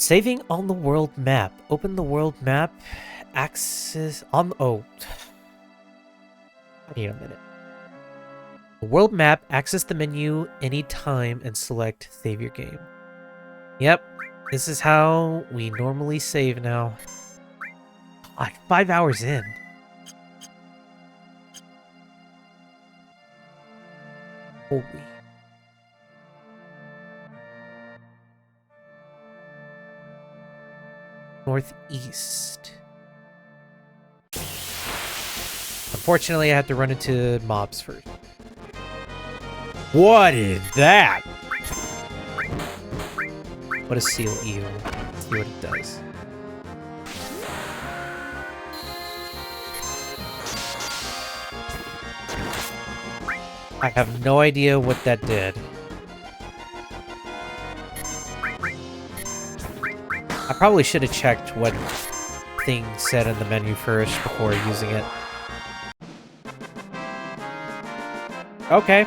Saving on the world map. Open the world map. Access on... Oh. I need a minute. The world map. Access the menu anytime and select save your game. Yep. This is how we normally save now. God, 5 hours in. Holy. Northeast. Unfortunately, I had to run into mobs first. What is that? What is Seal Eel? Let's see what it does. I have no idea what that did. I probably should have checked what thing said in the menu first before using it. Okay.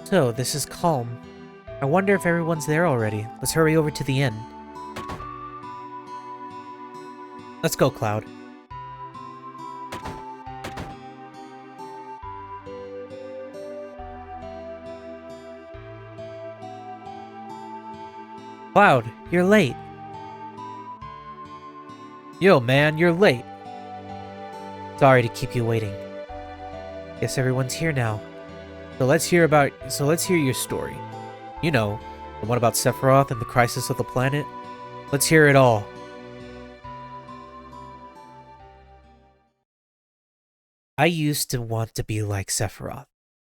So, this is Kalm. I wonder if everyone's there already. Let's hurry over to the inn. Let's go, Cloud. Cloud, you're late. Yo, man, you're late. Sorry to keep you waiting. Guess everyone's here now. So let's hear your story. You know, the one about Sephiroth and the crisis of the planet. Let's hear it all. I used to want to be like Sephiroth,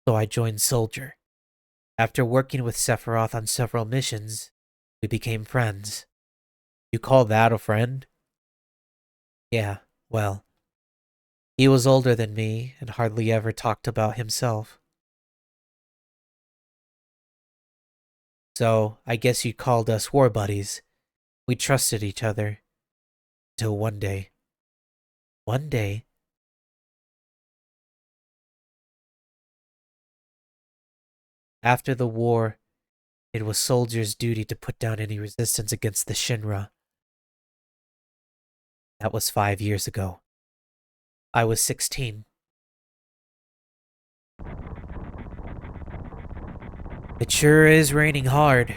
so I joined Soldier. After working with Sephiroth on several missions, we became friends. You call that a friend? Yeah, well, he was older than me and hardly ever talked about himself. So, I guess you called us war buddies. We trusted each other. Until one day. One day. After the war, it was Soldier's duty to put down any resistance against the Shinra. That was 5 years ago. I was 16. It sure is raining hard.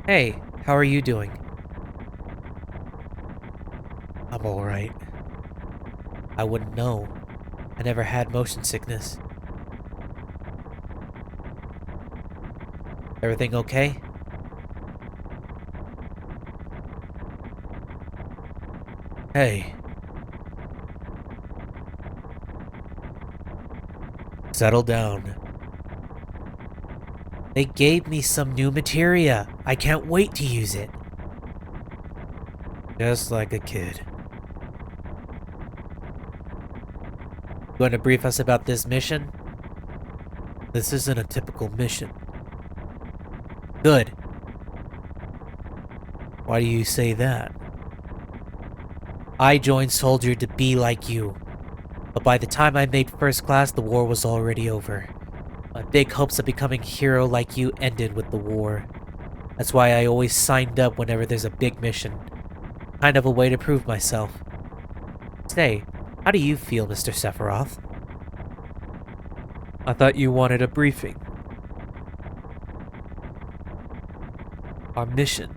Hey, how are you doing? I'm alright. I wouldn't know. I never had motion sickness. Everything okay? Hey. Settle down. They gave me some new materia. I can't wait to use it. Just like a kid. You want to brief us about this mission? This isn't a typical mission. Good. Why do you say that? I joined Soldier to be like you. But by the time I made first class, the war was already over. My big hopes of becoming a hero like you ended with the war. That's why I always signed up whenever there's a big mission. Kind of a way to prove myself. Say, how do you feel, Mr. Sephiroth? I thought you wanted a briefing. Our mission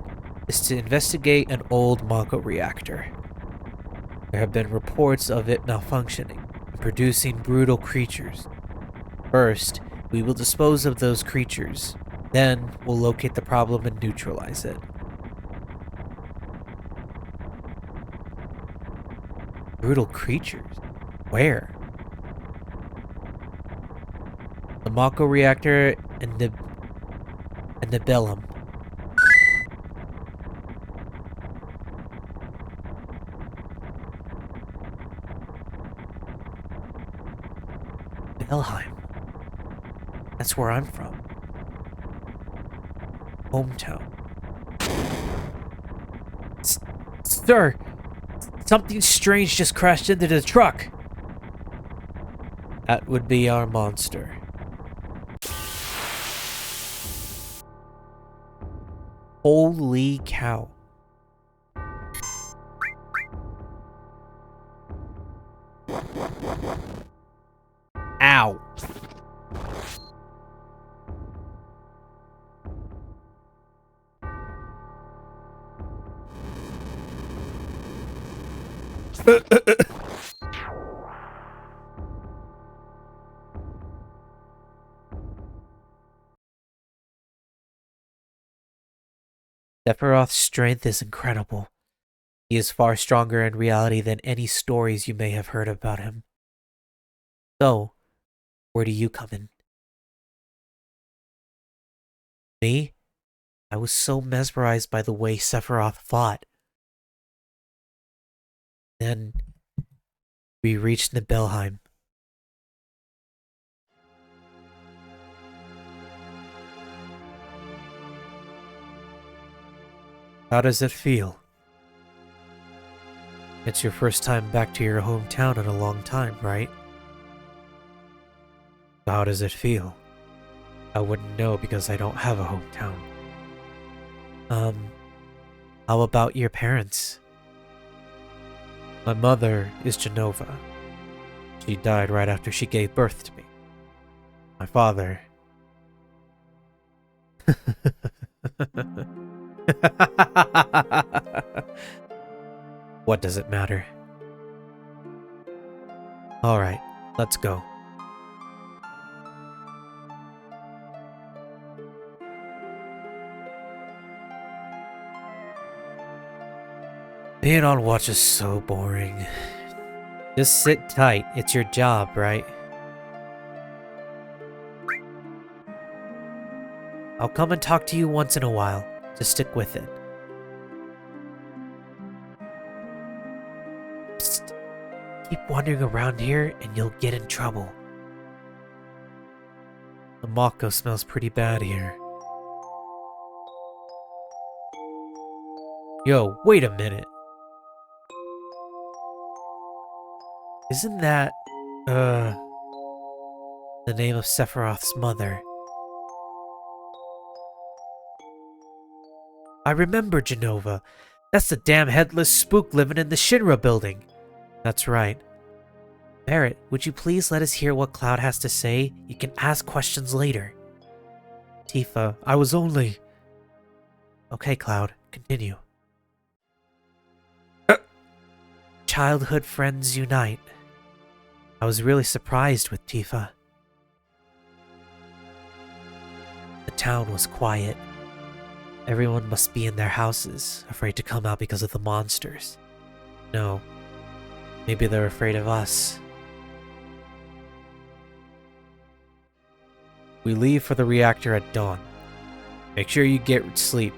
is to investigate an old Mako reactor. There have been reports of it malfunctioning and producing brutal creatures. First, we will dispose of those creatures. Then, we'll locate the problem and neutralize it. Brutal creatures? Where? The Mako reactor and the Bellum. Helheim. That's where I'm from. Hometown. Sir! Something strange just crashed into the truck! That would be our monster. Holy cow. Ow. Sephiroth's strength is incredible. He is far stronger in reality than any stories you may have heard about him. So, where do you come in? Me? I was so mesmerized by the way Sephiroth fought. Then, we reached Nibelheim. How does it feel? It's your first time back to your hometown in a long time, right? How does it feel? I wouldn't know because I don't have a hometown. How about your parents? My mother is Genova. She died right after she gave birth to me. My father... What does it matter? Alright, let's go. Being on watch is so boring. Just sit tight, it's your job, right? I'll come and talk to you once in a while. Just stick with it. Psst. Keep wandering around here and you'll get in trouble. The Mako smells pretty bad here. Yo, wait a minute. Isn't that, the name of Sephiroth's mother? I remember Genova. That's the damn headless spook living in the Shinra building. That's right. Barrett, would you please let us hear what Cloud has to say? You can ask questions later. Tifa, I was only... Okay, Cloud, continue. Childhood friends unite. I was really surprised with Tifa. The town was quiet. Everyone must be in their houses, afraid to come out because of the monsters. No, maybe they're afraid of us. We leave for the reactor at dawn. Make sure you get sleep.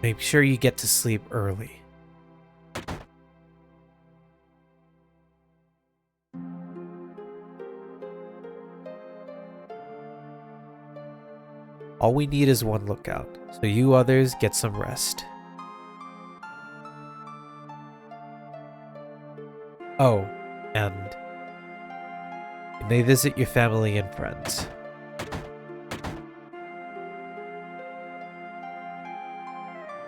Make sure you get to sleep early. All we need is one lookout, so you others get some rest. Oh, and you may visit your family and friends.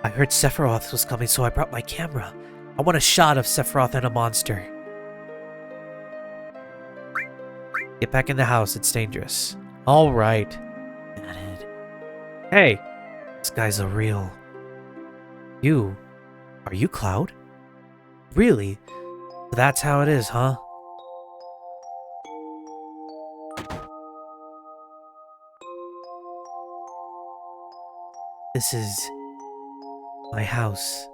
I heard Sephiroth was coming, so I brought my camera. I want a shot of Sephiroth and a monster. Get back in the house, it's dangerous. Alright. Hey, this guy's a real... Are you Cloud? Really? That's how it is, huh? This is... my house.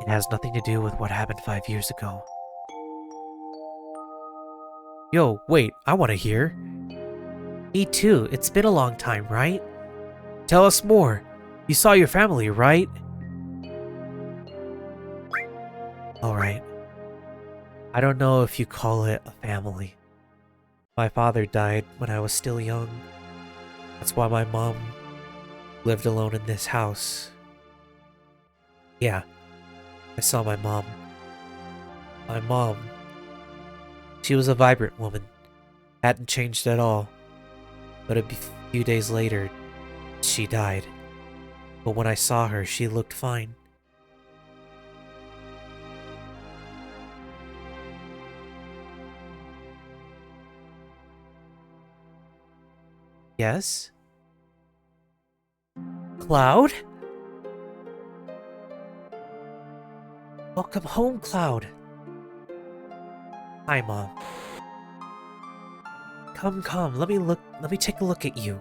It has nothing to do with what happened 5 years ago. Yo, wait, I want to hear. Me too, it's been a long time, right? Tell us more. You saw your family, right? Alright. I don't know if you call it a family. My father died when I was still young. That's why my mom lived alone in this house. Yeah, I saw my mom. My mom, she was a vibrant woman. Hadn't changed at all. But a few days later, she died. But when I saw her, she looked fine. Yes? Cloud? Welcome home, Cloud. Hi, Mom. Come, let me take a look at you.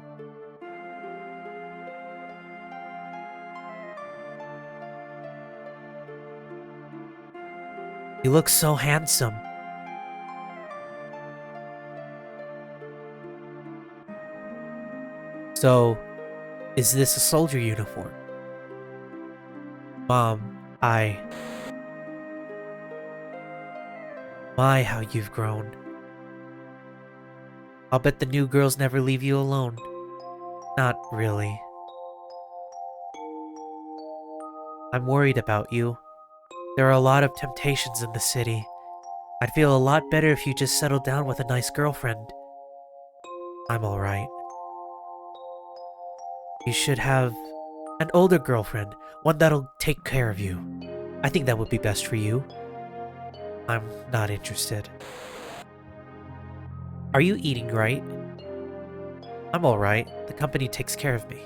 You look so handsome. So, is this a soldier uniform? Mom, My, how you've grown. I'll bet the new girls never leave you alone. Not really. I'm worried about you. There are a lot of temptations in the city. I'd feel a lot better if you just settled down with a nice girlfriend. I'm alright. You should have an older girlfriend, one that'll take care of you. I think that would be best for you. I'm not interested. Are you eating right? I'm alright. The company takes care of me.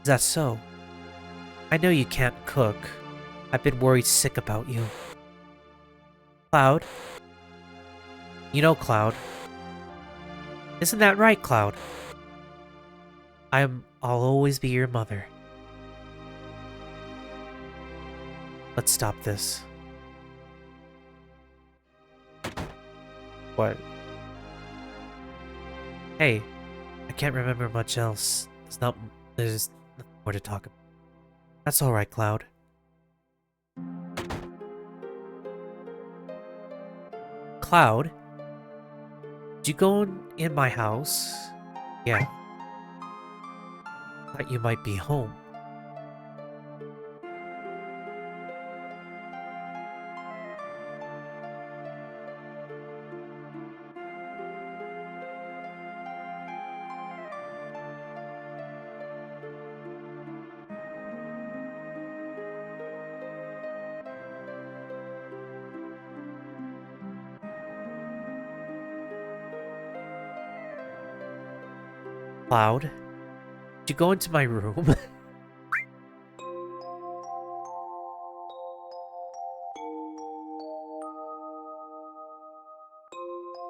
Is that so? I know you can't cook. I've been worried sick about you. Cloud? You know, Cloud. Isn't that right, Cloud? I'll always be your mother. Let's stop this. What? Hey, I can't remember much else. There's nothing more to talk about. That's alright, Cloud. Cloud? Did you go in my house? Yeah. Thought you might be home. Cloud? Did you go into my room?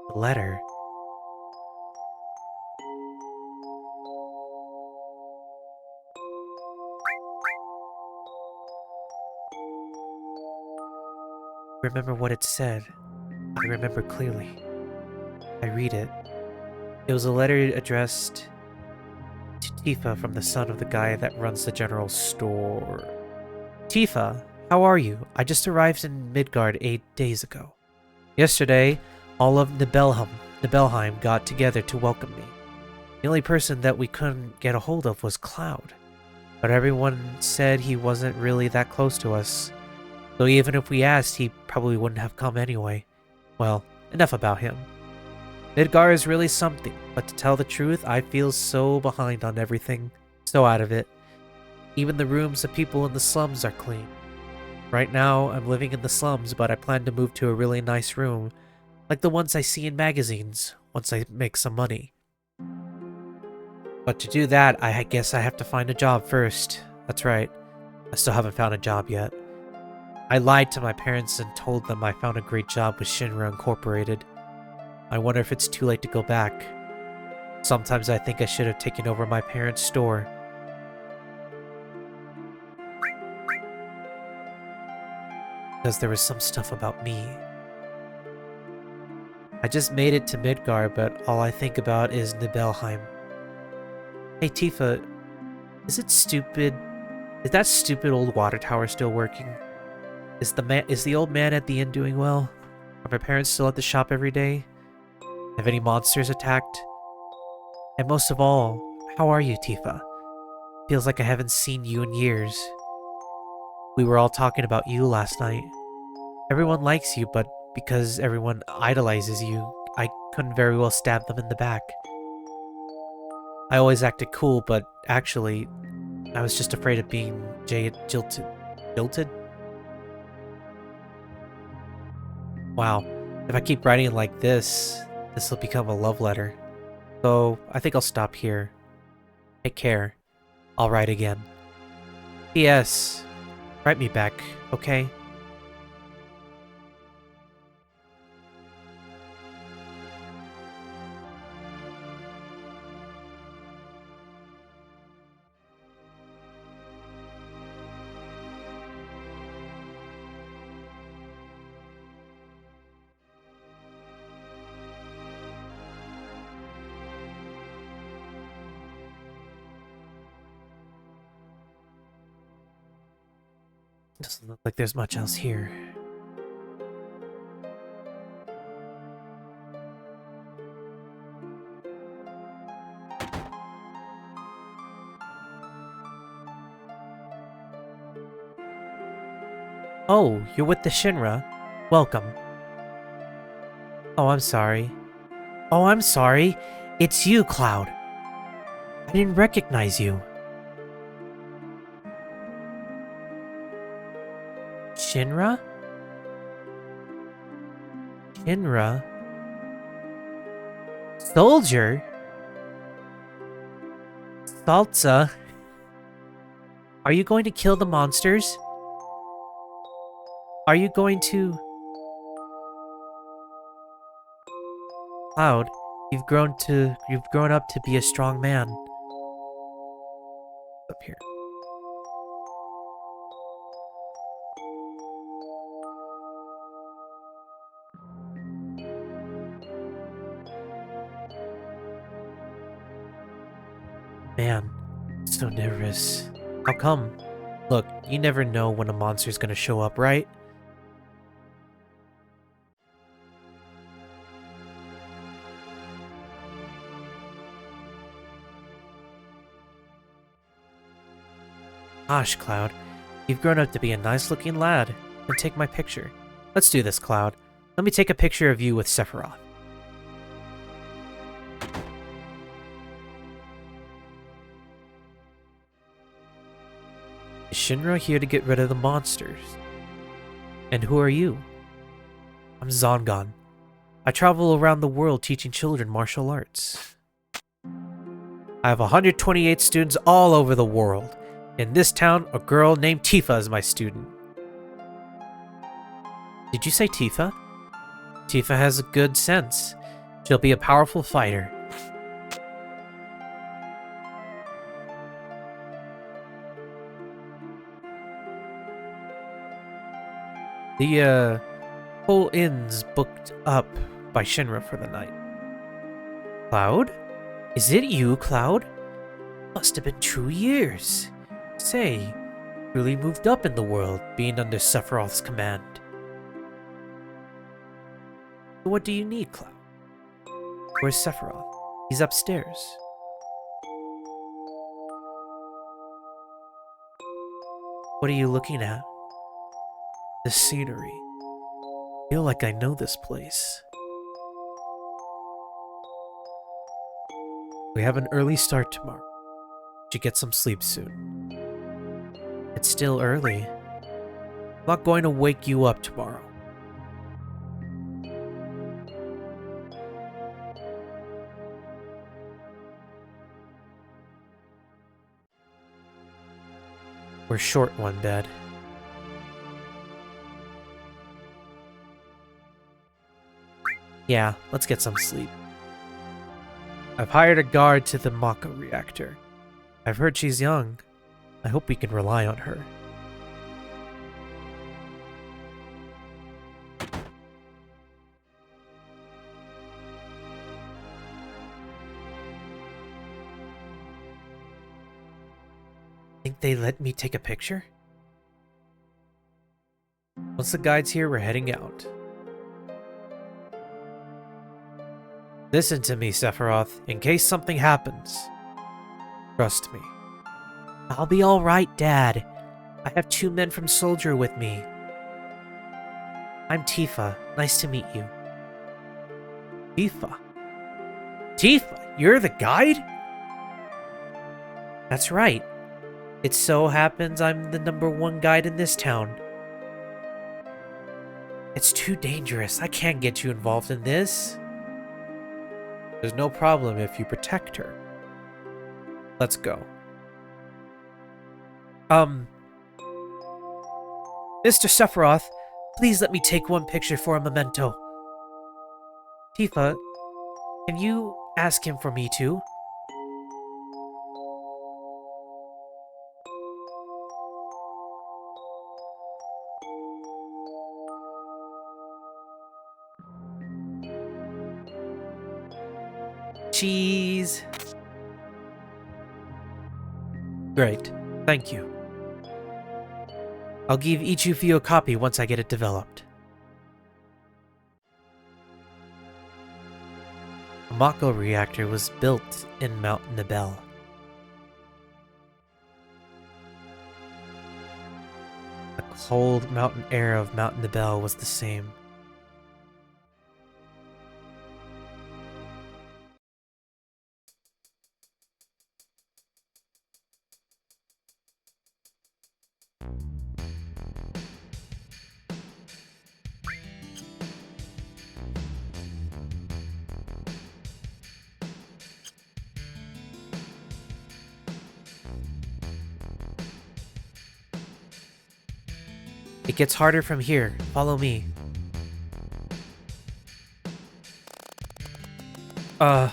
The letter. Remember what it said. I remember clearly. I read it. It was a letter addressed to Tifa from the son of the guy that runs the general store. Tifa, how are you? I just arrived in Midgard 8 days ago. Yesterday, all of Nibelheim got together to welcome me. The only person that we couldn't get a hold of was Cloud. But everyone said he wasn't really that close to us. So even if we asked, he probably wouldn't have come anyway. Well, enough about him. Midgar is really something, but to tell the truth, I feel so behind on everything. So out of it. Even the rooms of people in the slums are clean. Right now, I'm living in the slums, but I plan to move to a really nice room, like the ones I see in magazines, once I make some money. But to do that, I guess I have to find a job first. That's right. I still haven't found a job yet. I lied to my parents and told them I found a great job with Shinra Incorporated. I wonder if it's too late to go back. Sometimes I think I should have taken over my parents' store. Because there was some stuff about me. I just made it to Midgar, but all I think about is Nibelheim. Hey Tifa, is that stupid old water tower still working? Is the old man at the inn doing well? Are my parents still at the shop every day? Have any monsters attacked? And most of all, how are you, Tifa? Feels like I haven't seen you in years. We were all talking about you last night. Everyone likes you, but because everyone idolizes you, I couldn't very well stab them in the back. I always acted cool, but actually, I was just afraid of being jilted. Jilted? Wow, if I keep writing it like this will become a love letter. So, I think I'll stop here. Take care. I'll write again. P.S. Write me back, okay? Doesn't look like there's much else here. Oh, you're with the Shinra. Welcome. Oh, I'm sorry. Oh, I'm sorry. It's you, Cloud. I didn't recognize you. Shinra? Shinra? Soldier? Salsa? Are you going to kill the monsters? Are you going to... Cloud, you've grown up to be a strong man. Up here. Man, I'm so nervous. How come? Look, you never know when a monster's gonna show up, right? Gosh, Cloud, you've grown up to be a nice-looking lad. And take my picture. Let's do this, Cloud. Let me take a picture of you with Sephiroth. Is Shinra here to get rid of the monsters? And who are you? I'm Zongon. I travel around the world teaching children martial arts. I have 128 students all over the world. In this town, a girl named Tifa is my student. Did you say Tifa? Tifa has a good sense. She'll be a powerful fighter. The whole inn's booked up by Shinra for the night. Cloud? Is it you, Cloud? Must have been 2 years. Say, really moved up in the world, being under Sephiroth's command. What do you need, Cloud? Where's Sephiroth? He's upstairs. What are you looking at? The scenery. I feel like I know this place. We have an early start tomorrow. Should get some sleep soon. It's still early. I'm not going to wake you up tomorrow. We're short one bed. Yeah, let's get some sleep. I've hired a guard to the Maka reactor. I've heard she's young. I hope we can rely on her. Think they let me take a picture? Once the guide's here, we're heading out. Listen to me, Sephiroth, in case something happens. Trust me. I'll be alright, Dad. I have 2 men from Soldier with me. I'm Tifa. Nice to meet you. Tifa? Tifa, you're the guide? That's right. It so happens I'm the #1 guide in this town. It's too dangerous. I can't get you involved in this. There's no problem if you protect her. Let's go. Mr. Sephiroth, please let me take one picture for a memento. Tifa, can you ask him for me too? Cheese. Great, thank you. I'll give each of you a copy once I get it developed. A Mako reactor was built in Mount Nibel. The cold mountain air of Mount Nibel was the same. It gets harder from here. Follow me. The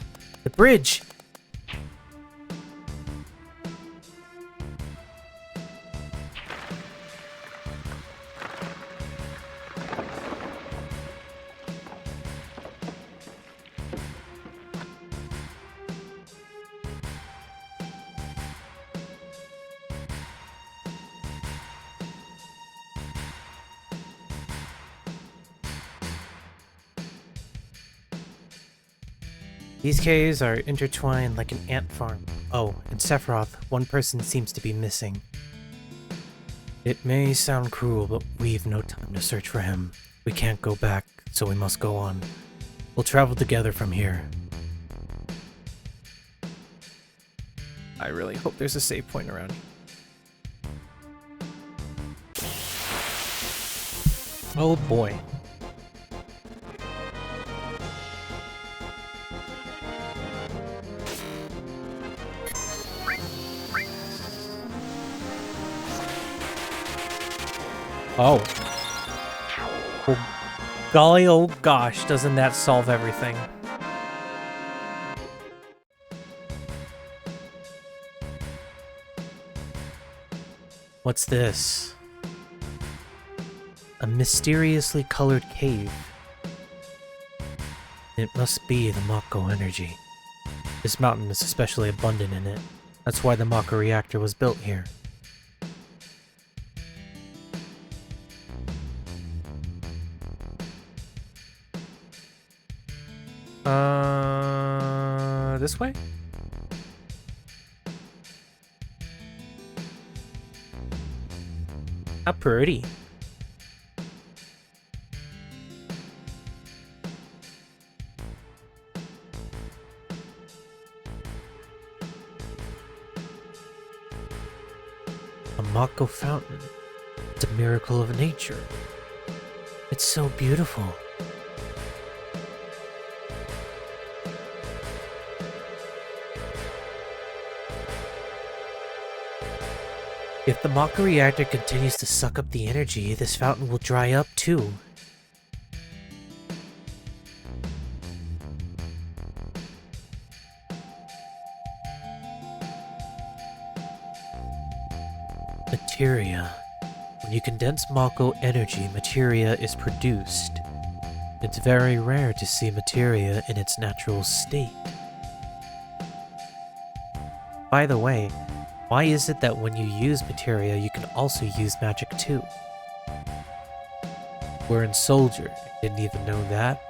bridge! These caves are intertwined like an ant farm. Oh, in Sephiroth, one person seems to be missing. It may sound cruel, but we've no time to search for him. We can't go back, so we must go on. We'll travel together from here. I really hope there's a save point around here. Oh boy. Oh. Well, golly, oh gosh, doesn't that solve everything? What's this? A mysteriously colored cave. It must be the Mako energy. This mountain is especially abundant in it. That's why the Mako reactor was built here. This way? How pretty. A Mako fountain. It's a miracle of nature. It's so beautiful. If the Mako reactor continues to suck up the energy, this fountain will dry up too. Materia. When you condense Mako energy, materia is produced. It's very rare to see materia in its natural state. By the way, why is it that when you use materia, you can also use magic too? We're in Soldier. Didn't even know that.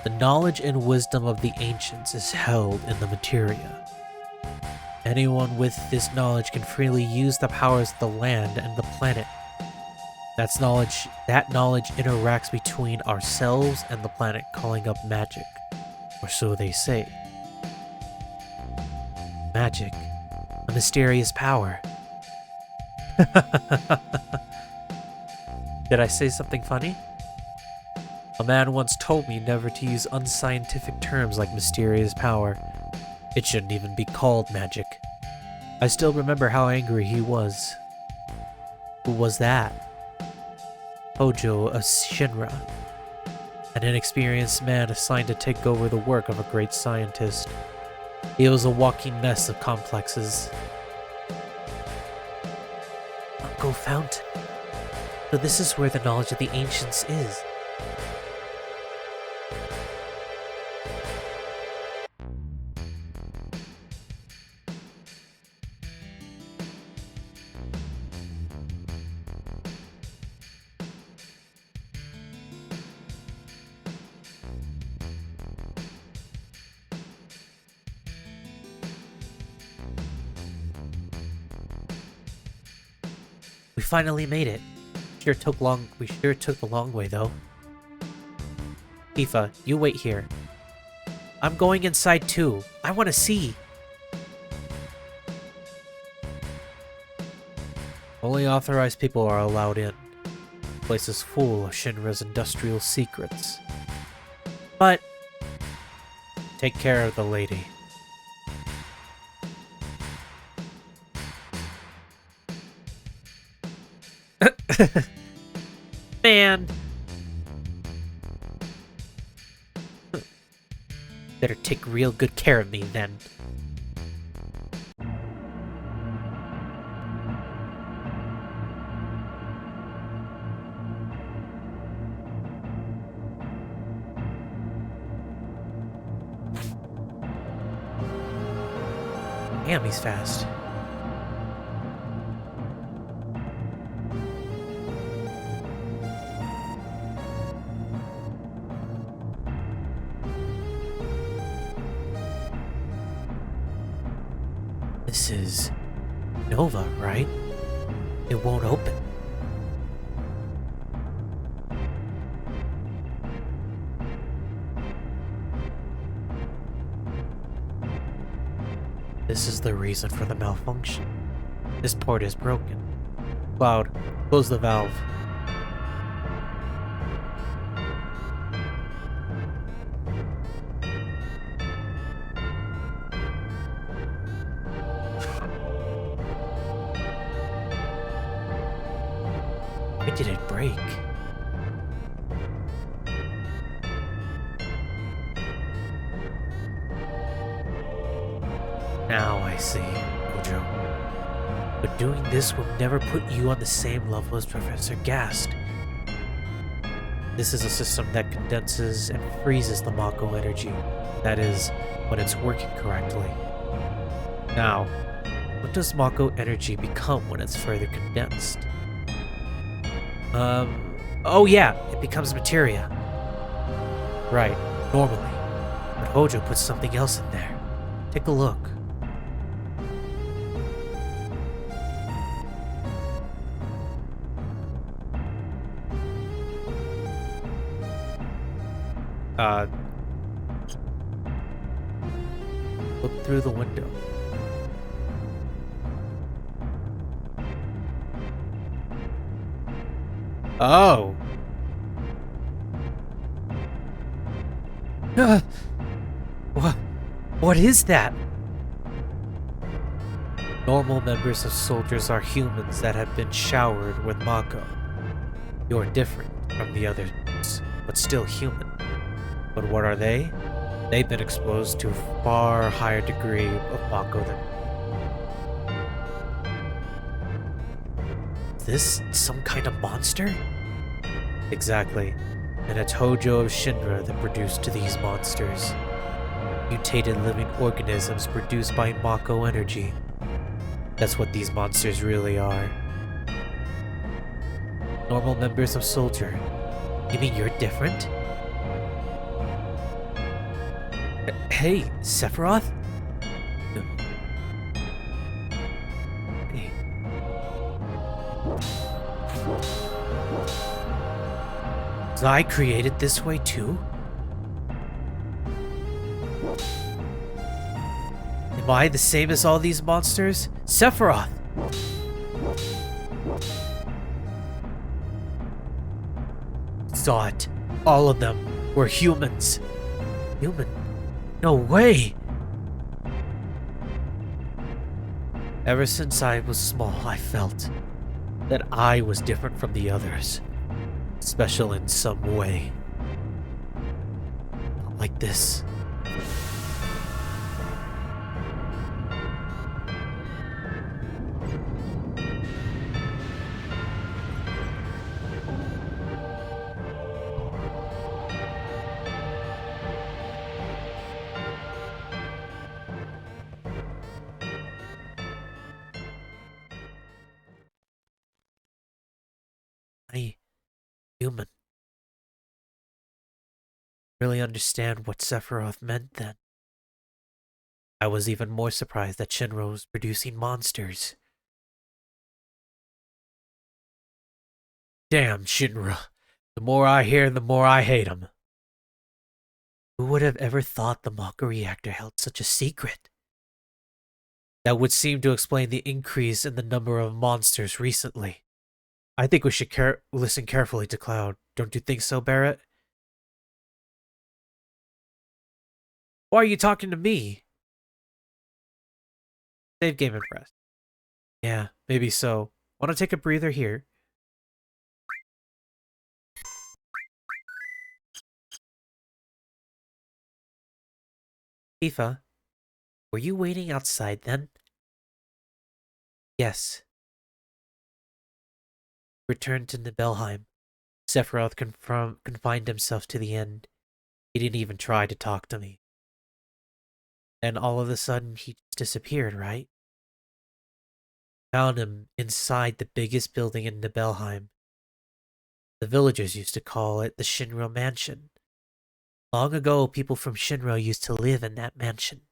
The knowledge and wisdom of the ancients is held in the materia. Anyone with this knowledge can freely use the powers of the land and the planet. That knowledge interacts between ourselves and the planet, calling up magic. Or so they say. Magic. A mysterious power. Did I say something funny? A man once told me never to use unscientific terms like mysterious power. It shouldn't even be called magic. I still remember how angry he was. Who was that? Hojo of Shinra, an inexperienced man assigned to take over the work of a great scientist. He was a walking mess of complexes. Uncle Fountain. So this is where the knowledge of the ancients is. We finally made it. We sure took the long way, though. Tifa, you wait here. I'm going inside, too. I want to see. Only authorized people are allowed in. The place is full of Shinra's industrial secrets. But... take care of the lady. Man. Better take real good care of me then. Damn, he's fast. This is Nova, right? It won't open. This is the reason for the malfunction. This port is broken. Cloud, close the valve. Why did it break? Now I see, Hojo. But doing this will never put you on the same level as Professor Gast. This is a system that condenses and freezes the Mako energy. That is, when it's working correctly. Now, what does Mako energy become when it's further condensed? Oh yeah, it becomes materia. Right, normally. But Hojo puts something else in there. Take a look. Look through the window. Oh. What is that? Normal members of soldiers are humans that have been showered with Mako. You're different from the others, but still human. But what are they? They've been exposed to a far higher degree of Mako than... Is this some kind of monster? Exactly. And it's Hojo of Shinra that produced these monsters. Mutated living organisms produced by Mako energy. That's what these monsters really are. Normal members of Soldier. You mean you're different? Hey, Sephiroth? Hey. Was I created this way too? Am I the same as all these monsters? Sephiroth! Saw it. All of them were humans. Human? No way! Ever since I was small, I felt that I was different from the others. Special in some way. Not like this. I, human, really understand what Sephiroth meant then. I was even more surprised that Shinra was producing monsters. Damn Shinra. The more I hear, the more I hate him. Who would have ever thought the Mockery Reactor held such a secret? That would seem to explain the increase in the number of monsters recently. I think we should listen carefully to Cloud. Don't you think so, Barrett? Why are you talking to me? Save game and rest. Yeah, maybe so. Wanna take a breather here? Tifa, were you waiting outside then? Yes. Returned to Nibelheim. Sephiroth confined himself to the end. He didn't even try to talk to me. Then all of a sudden, he just disappeared, right? Found him inside the biggest building in Nibelheim. The villagers used to call it the Shinra Mansion. Long ago, people from Shinra used to live in that mansion.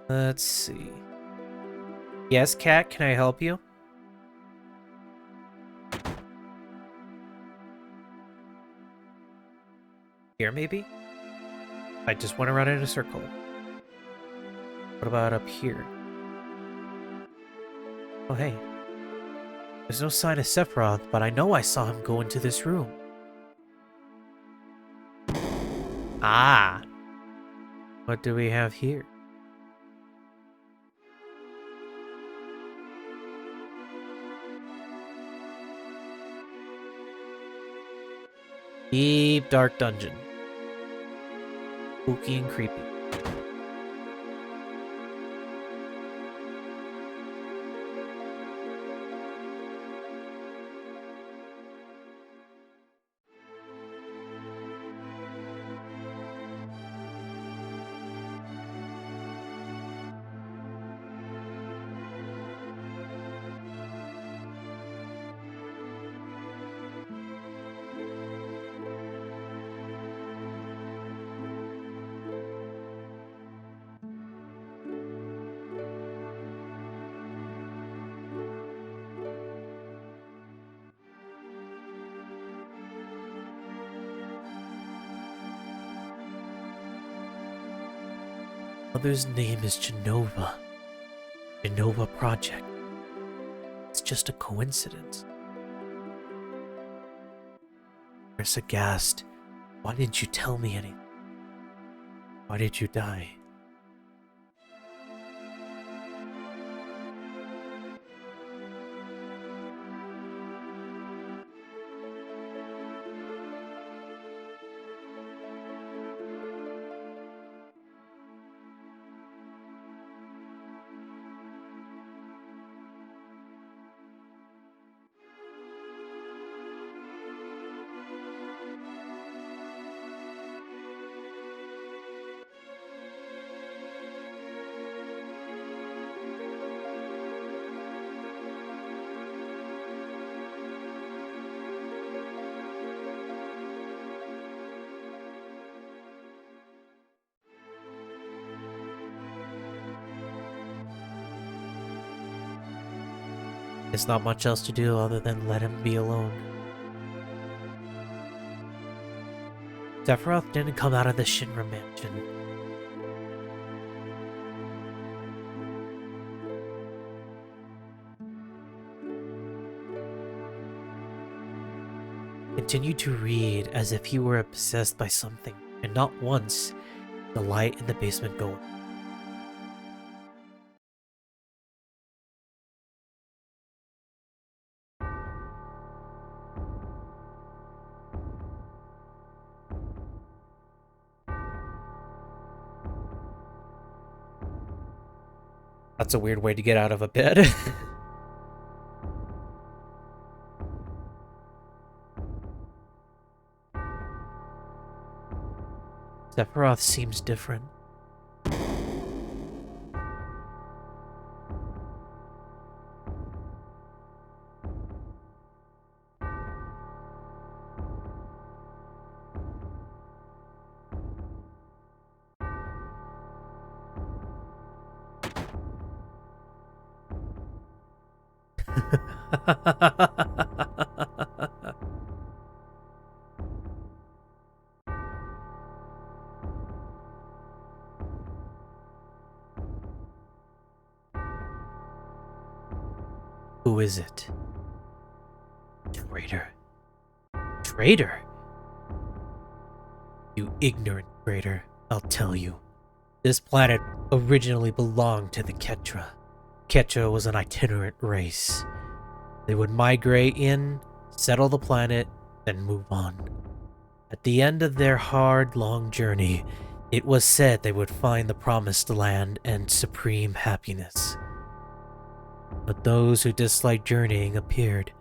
Let's see. Yes, Cat, can I help you? Here, maybe? I just went around in a circle. What about up here? Oh, hey. There's no sign of Sephiroth, but I know I saw him go into this room. Ah! What do we have here? Deep, dark dungeon. Spooky and creepy. Mother's name is Genova. Genova Project. It's just a coincidence. Where's aghast? Why didn't you tell me anything? Why did you die? There's not much else to do other than let him be alone. Sephiroth didn't come out of the Shinra mansion. Continued to read as if he were obsessed by something, and not once the light in the basement go up. That's a weird way to get out of a bed. Sephiroth seems different. Who is it? Traitor. Traitor? You ignorant traitor, I'll tell you. This planet originally belonged to the Ketra. Ketra was an itinerant race. They would migrate in, settle the planet, then move on. At the end of their hard, long journey, it was said they would find the promised land and supreme happiness. But those who disliked journeying appeared.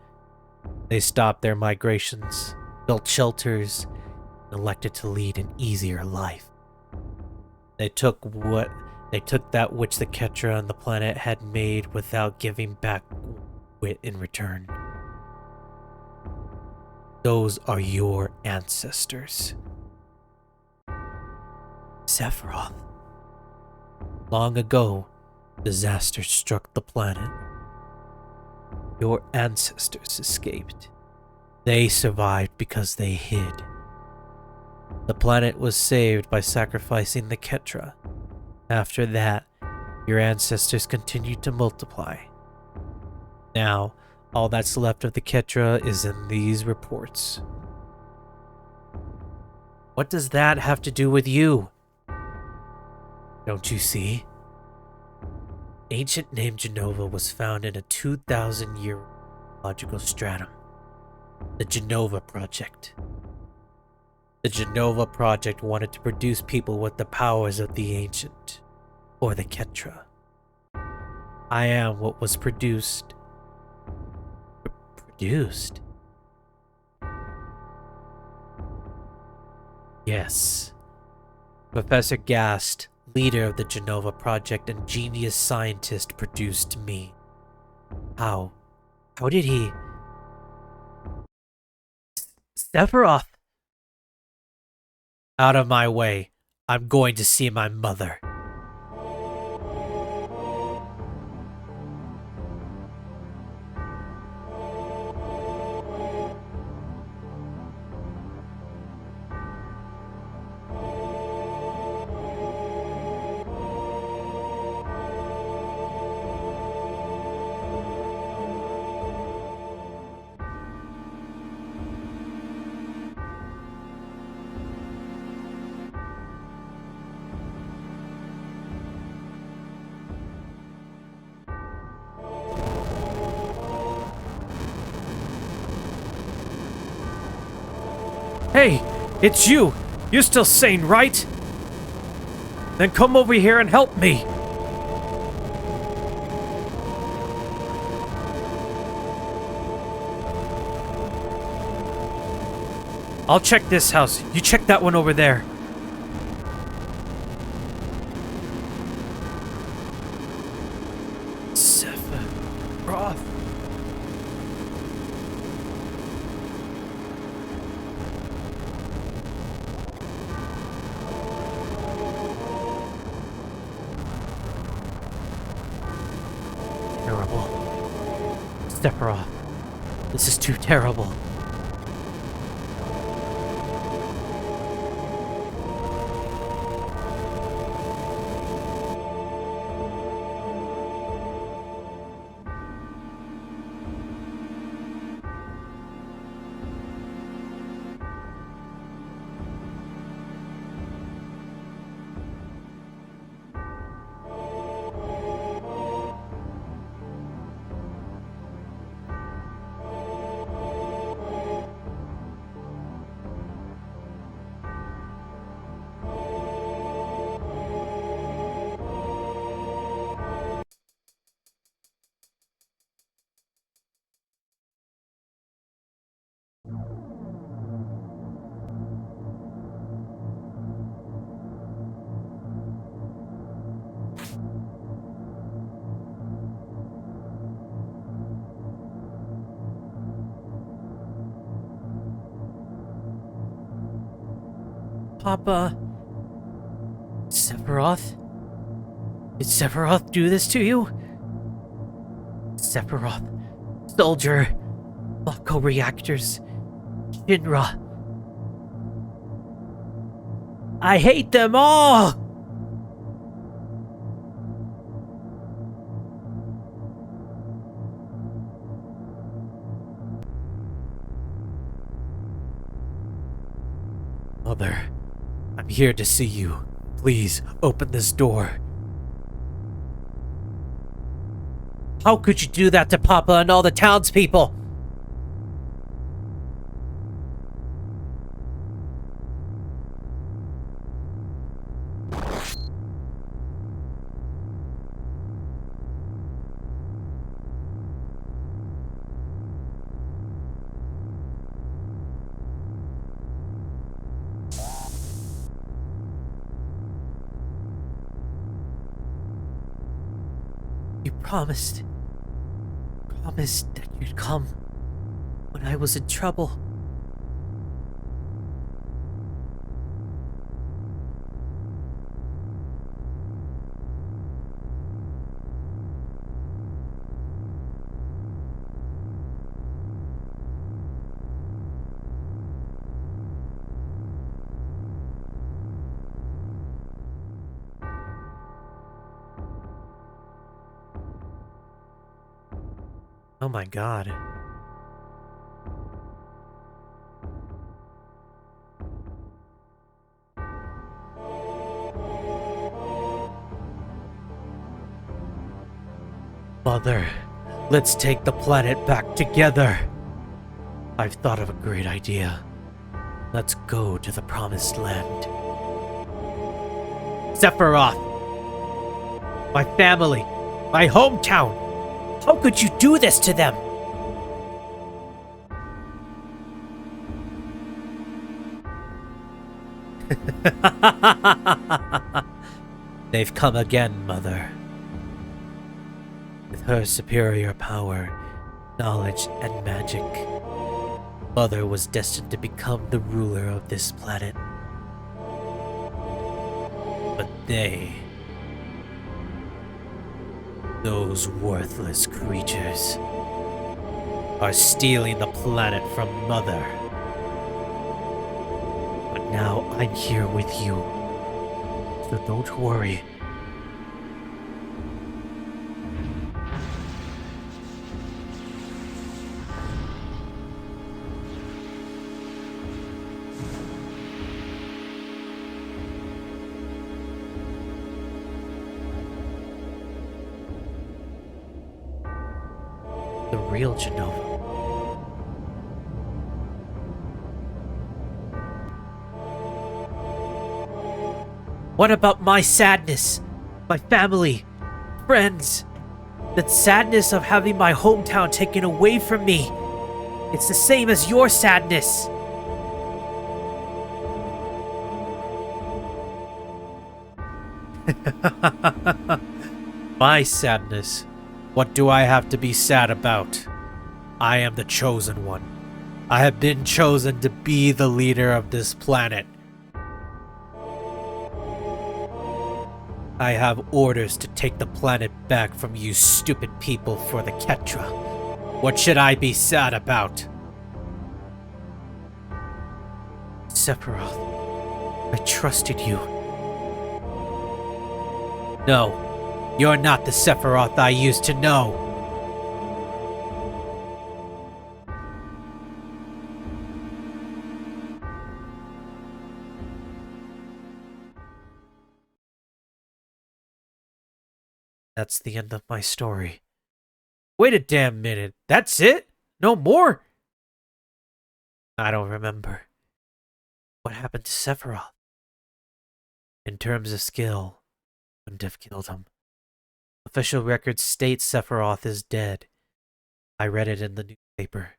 They stopped their migrations, built shelters, and elected to lead an easier life. They took that which the Ketra and the planet had made without giving back wit in return. Those are your ancestors. Sephiroth. Long ago, disaster struck the planet. Your ancestors escaped. They survived because they hid. The planet was saved by sacrificing the Ketra. After that, your ancestors continued to multiply. Now, all that's left of the Ketra is in these reports. What does that have to do with you? Don't you see? Ancient name Genova was found in a 2,000-year geological stratum. The Genova Project. The Genova Project wanted to produce people with the powers of the Ancient, or the Ketra. I am what was produced. Produced? Yes. Professor Gast, leader of the Genova Project and genius scientist, produced me. How? How did he? Sephiroth! Out of my way. I'm going to see my mother. Hey, it's you! You're still sane, right? Then come over here and help me! I'll check this house. You check that one over there. Sephiroth. Sephiroth, this is too terrible. Papa... Sephiroth? Did Sephiroth do this to you? Sephiroth, Soldier, Mako reactors, Shinra. I hate them all! Mother, I'm here to see you. Please, open this door. How could you do that to Papa and all the townspeople? You promised that you'd come when I was in trouble. Oh my god. Mother, let's take the planet back together. I've thought of a great idea. Let's go to the promised land. Sephiroth! My family! My hometown! How could you do this to them? They've come again, Mother. With her superior power, knowledge, and magic, Mother was destined to become the ruler of this planet. But those worthless creatures, are stealing the planet from Mother. But now I'm here with you, so don't worry. The real Genova. What about my sadness? My family? Friends? The sadness of having my hometown taken away from me? It's the same as your sadness. My sadness? What do I have to be sad about? I am the chosen one. I have been chosen to be the leader of this planet. I have orders to take the planet back from you stupid people for the Ketra. What should I be sad about? Sephiroth, I trusted you. No, you're not the Sephiroth I used to know. That's the end of my story. Wait a damn minute. That's it? No more? I don't remember. What happened to Sephiroth? In terms of skill, couldn't have killed him. Official records state Sephiroth is dead. I read it in the newspaper.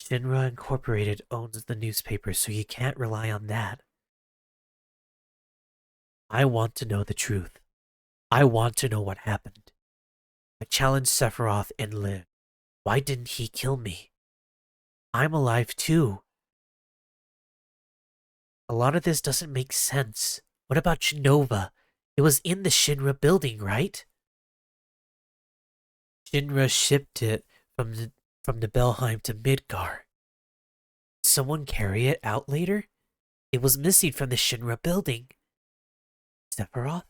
Shinra Incorporated owns the newspaper, so you can't rely on that. I want to know the truth. I want to know what happened. I challenged Sephiroth and lived. Why didn't he kill me? I'm alive too. A lot of this doesn't make sense. What about Genova? It was in the Shinra building, right? Shinra shipped it from the Belheim to Midgar. Did someone carry it out later? It was missing from the Shinra building. Sephiroth?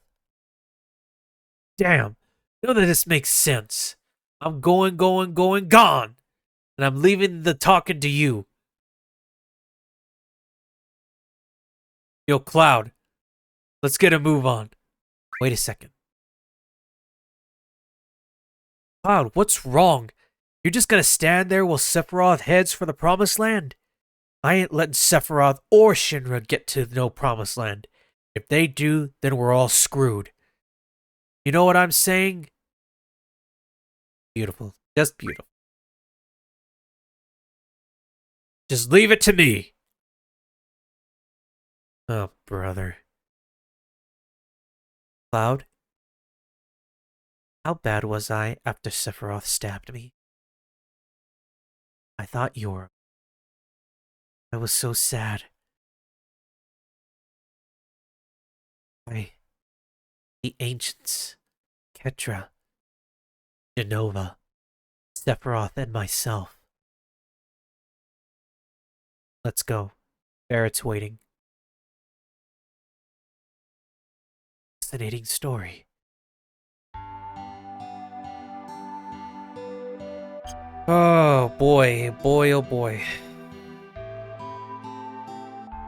Damn, none of this makes sense. I'm gone. And I'm leaving the talking to you. Yo, Cloud, let's get a move on. Wait a second. Cloud, what's wrong? You're just gonna stand there while Sephiroth heads for the Promised Land? I ain't letting Sephiroth or Shinra get to no Promised Land. If they do, then we're all screwed. You know what I'm saying? Beautiful. Just beautiful. Just leave it to me. Oh, brother. Cloud? How bad was I after Sephiroth stabbed me? I thought you were. I was so sad. The ancients, Ketra, Genova, Sephiroth, and myself. Let's go. Barrett's waiting. Fascinating story. Oh boy, oh boy.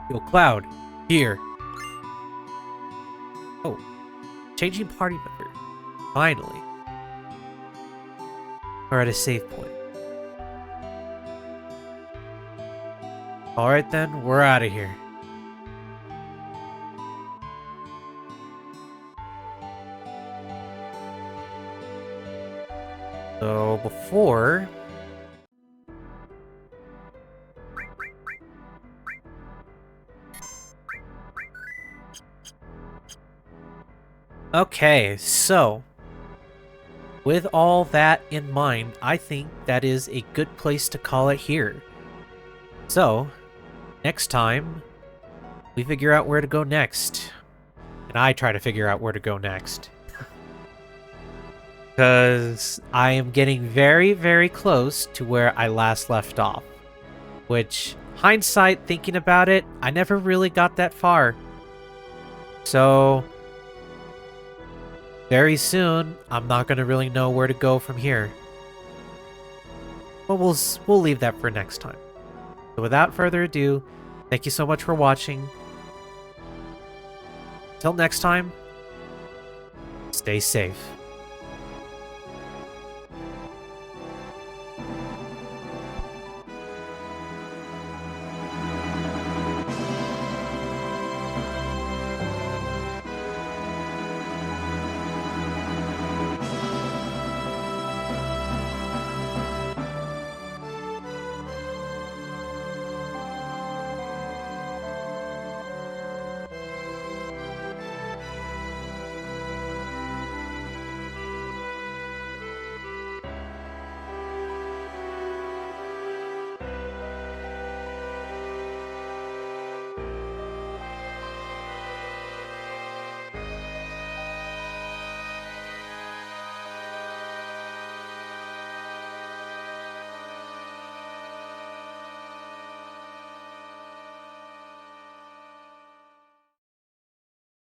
Yo, Cloud, here. Oh, changing party member. Finally. We're at a save point. Alright then, we're out of here. So, before... Okay, so... with all that in mind, I think that is a good place to call it here. So, next time, we figure out where to go next. And I try to figure out where to go next. Because I am getting very, very close to where I last left off. Which, hindsight, thinking about it, I never really got that far. So, very soon, I'm not going to really know where to go from here. But we'll leave that for next time. So without further ado, thank you so much for watching. Till next time, stay safe.